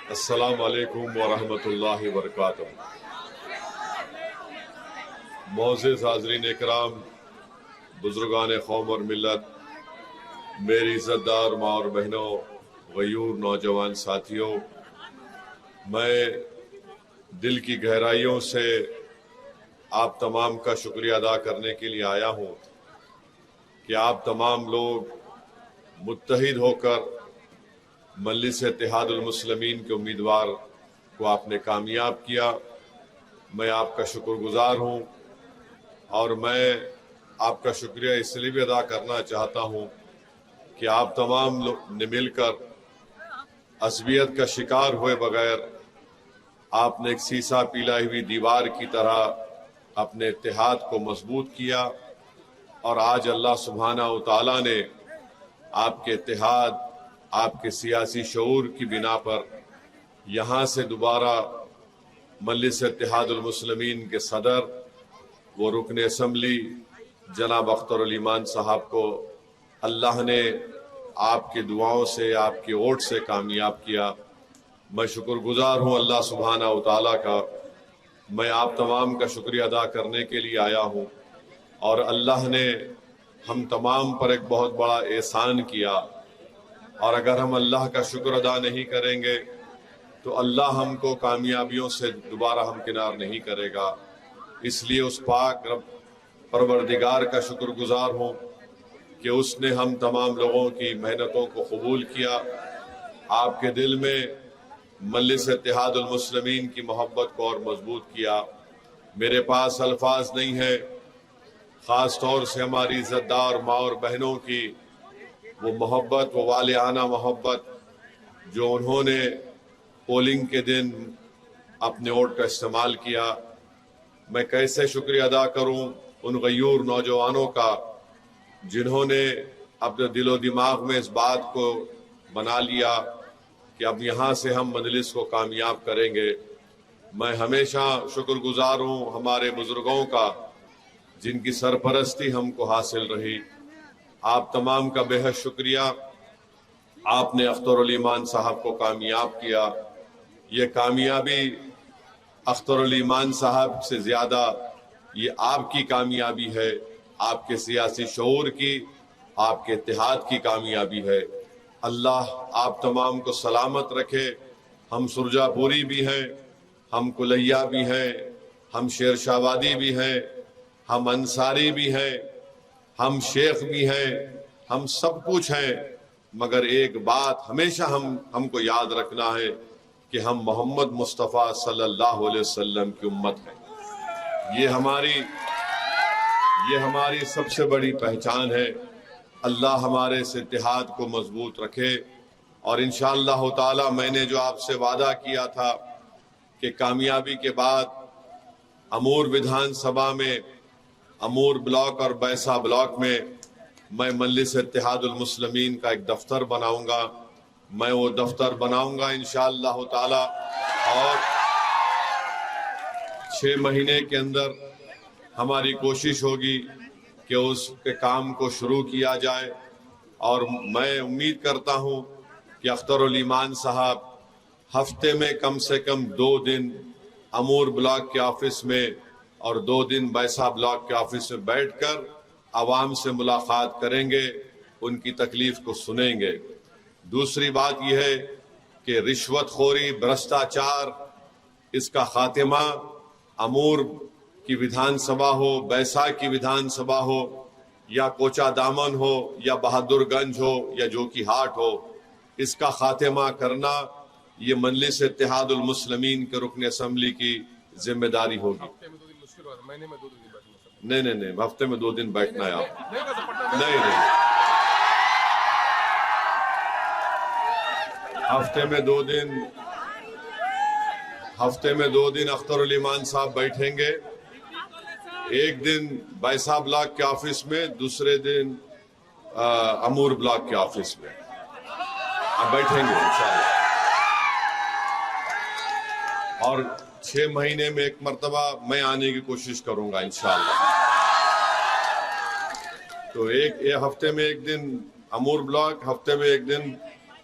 السلام علیکم ورحمۃ اللہ وبرکاتہ۔ معزز حاضرین اکرام، بزرگان قوم اور ملت، میری عزت دار ماں اور بہنوں، غیور نوجوان ساتھیوں، میں دل کی گہرائیوں سے آپ تمام کا شکریہ ادا کرنے کے لیے آیا ہوں کہ آپ تمام لوگ متحد ہو کر مجلس اتحاد المسلمین کے امیدوار کو آپ نے کامیاب کیا۔ میں آپ کا شکر گزار ہوں، اور میں آپ کا شکریہ اس لیے بھی ادا کرنا چاہتا ہوں کہ آپ تمام لوگ نے مل کر عصبیت کا شکار ہوئے بغیر آپ نے ایک سیسا پلائی ہوئی دیوار کی طرح اپنے اتحاد کو مضبوط کیا، اور آج اللہ سبحانہ و تعالیٰ نے آپ کے اتحاد، آپ کے سیاسی شعور کی بنا پر یہاں سے دوبارہ مجلس اتحاد المسلمین کے صدر، وہ رکن اسمبلی جناب اختر علی مان صاحب کو اللہ نے آپ کی دعاؤں سے، آپ کے ووٹ سے کامیاب کیا۔ میں شکر گزار ہوں اللہ سبحانہ و تعالیٰ کا۔ میں آپ تمام کا شکریہ ادا کرنے کے لیے آیا ہوں، اور اللہ نے ہم تمام پر ایک بہت بڑا احسان کیا، اور اگر ہم اللہ کا شکر ادا نہیں کریں گے تو اللہ ہم کو کامیابیوں سے دوبارہ ہمکنار نہیں کرے گا۔ اس لیے اس پاک رب پروردگار کا شکر گزار ہوں کہ اس نے ہم تمام لوگوں کی محنتوں کو قبول کیا، آپ کے دل میں مجلس اتحاد المسلمین کی محبت کو اور مضبوط کیا۔ میرے پاس الفاظ نہیں ہے، خاص طور سے ہماری عزت دار ماں اور بہنوں کی وہ محبت، وہ والہانہ محبت جو انہوں نے پولنگ کے دن اپنے ووٹ کا استعمال کیا۔ میں کیسے شکریہ ادا کروں ان غیور نوجوانوں کا جنہوں نے اپنے دل و دماغ میں اس بات کو بنا لیا کہ اب یہاں سے ہم مجلس کو کامیاب کریں گے۔ میں ہمیشہ شکر گزار ہوں ہمارے بزرگوں کا جن کی سرپرستی ہم کو حاصل رہی۔ آپ تمام کا بے حد شکریہ، آپ نے اختر علی مان صاحب کو کامیاب کیا۔ یہ کامیابی اختر علی مان صاحب سے زیادہ یہ آپ کی کامیابی ہے، آپ کے سیاسی شعور کی، آپ کے اتحاد کی کامیابی ہے۔ اللہ آپ تمام کو سلامت رکھے۔ ہم سرجا پوری بھی ہیں، ہم کلیا بھی ہیں، ہم شیر شاوادی بھی ہیں، ہم انصاری بھی ہیں، ہم شیخ بھی ہیں، ہم سب کچھ ہیں، مگر ایک بات ہمیشہ ہم کو یاد رکھنا ہے کہ ہم محمد مصطفیٰ صلی اللہ علیہ وسلم کی امت ہیں۔ یہ ہماری سب سے بڑی پہچان ہے۔ اللہ ہمارے اس اتحاد کو مضبوط رکھے، اور انشاءاللہ تعالی میں نے جو آپ سے وعدہ کیا تھا کہ کامیابی کے بعد امور ودھان سبھا میں، امور بلاک اور بیسا بلاک میں میں مجلس اتحاد المسلمین کا ایک دفتر بناؤں گا۔ میں وہ دفتر بناؤں گا انشاءاللہ تعالی، اور 6 مہینے کے اندر ہماری کوشش ہوگی کہ اس کے کام کو شروع کیا جائے، اور میں امید کرتا ہوں کہ اختر علی مان صاحب ہفتے میں کم سے کم 2 دن امور بلاک کے آفس میں اور 2 دن بیسا بلاک کے آفس میں بیٹھ کر عوام سے ملاقات کریں گے، ان کی تکلیف کو سنیں گے۔ دوسری بات یہ ہے کہ رشوت خوری، بھرشٹاچار، اس کا خاتمہ امور کی ودھان سبھا ہو، بیسا کی ودھان سبھا ہو، یا کوچا دامن ہو، یا بہادر گنج ہو، یا جوکی ہاٹ ہو، اس کا خاتمہ کرنا یہ مجلس اتحاد المسلمین کے رکن اسمبلی کی ذمہ داری ہوگی۔ نہیں، ہفتے میں 2 دن بیٹھنا ہے آپ۔ نہیں، ہفتے میں 2 دن اختر علی مان صاحب بیٹھیں گے، ایک دن بیسا بلاک کے آفس میں، دوسرے دن امور بلاک کے آفس میں آپ بیٹھیں گے انشاءاللہ، اور 6 مہینے میں ایک مرتبہ میں آنے کی کوشش کروں گا انشاءاللہ۔ تو ایک ہفتے میں 1 دن امور بلاک، ہفتے میں 1 دن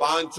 5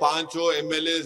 5 MLA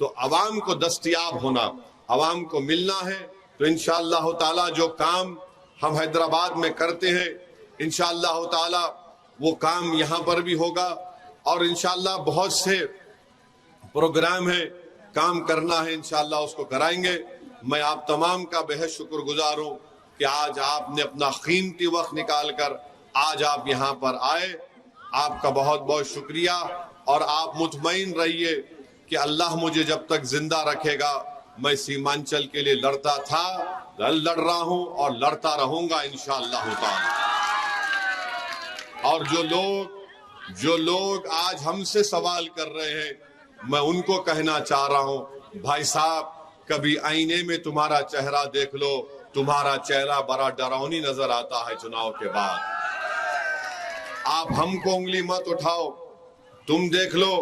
تو عوام کو دستیاب ہونا، عوام کو ملنا ہے۔ تو انشاءاللہ تعالی جو کام ہم حیدرآباد میں کرتے ہیں انشاءاللہ تعالی وہ کام یہاں پر بھی ہوگا، اور انشاءاللہ بہت سے پروگرام ہیں، کام کرنا ہے انشاءاللہ اس کو کرائیں گے۔ میں آپ تمام کا بہت شکر گزار ہوں کہ آج آپ نے اپنا قیمتی وقت نکال کر آج آپ یہاں پر آئے، آپ کا بہت بہت شکریہ۔ اور آپ مطمئن رہیے کہ اللہ مجھے جب تک زندہ رکھے گا میں سیمانچل کے لیے لڑتا تھا، لڑ رہا ہوں اور لڑتا رہوں گا انشاءاللہ تعالی۔ اور جو لوگ آج ہم سے سوال کر رہے ہیں میں ان کو کہنا چاہ رہا ہوں، بھائی صاحب کبھی آئینے میں تمہارا چہرہ دیکھ لو، تمہارا چہرہ بڑا ڈراؤنی نظر آتا ہے چناؤ کے بعد۔ آپ ہم کو انگلی مت اٹھاؤ، تم دیکھ لو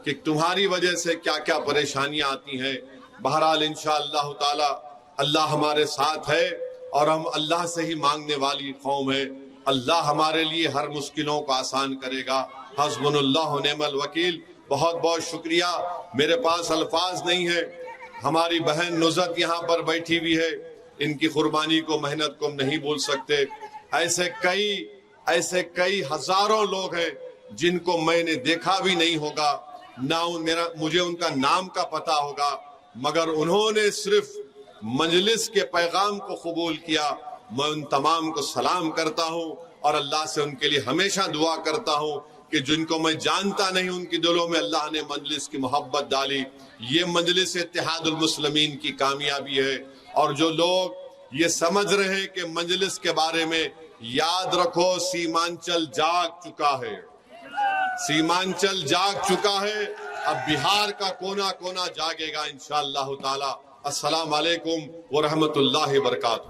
کہ تمہاری وجہ سے کیا کیا پریشانیاں آتی ہیں۔ بہرحال انشاءاللہ تعالی اللہ ہمارے ساتھ ہے، اور ہم اللہ سے ہی مانگنے والی قوم ہے۔ اللہ ہمارے لیے ہر مشکلوں کو آسان کرے گا۔ حسبنا اللہ و نعم الوکیل۔ بہت بہت شکریہ، میرے پاس الفاظ نہیں ہے۔ ہماری بہن نزہت یہاں پر بیٹھی ہوئی ہے، ان کی قربانی کو، محنت کو ہم نہیں بھول سکتے۔ ایسے کئی ہزاروں لوگ ہیں جن کو میں نے دیکھا بھی نہیں ہوگا، نہ مجھے ان کا نام کا پتہ ہوگا، مگر انہوں نے صرف مجلس کے پیغام کو قبول کیا۔ میں ان تمام کو سلام کرتا ہوں اور اللہ سے ان کے لیے ہمیشہ دعا کرتا ہوں کہ جن کو میں جانتا نہیں ان کی دلوں میں اللہ نے مجلس کی محبت ڈالی۔ یہ مجلس اتحاد المسلمین کی کامیابی ہے۔ اور جو لوگ یہ سمجھ رہے ہیں کہ مجلس کے بارے میں، یاد رکھو سیمانچل جاگ چکا ہے، سیمانچل جاگ چکا ہے، اب بہار کا کونا کونا جاگے گا انشاءاللہ تعالی۔ السلام علیکم ورحمۃ اللہ وبرکاتہ۔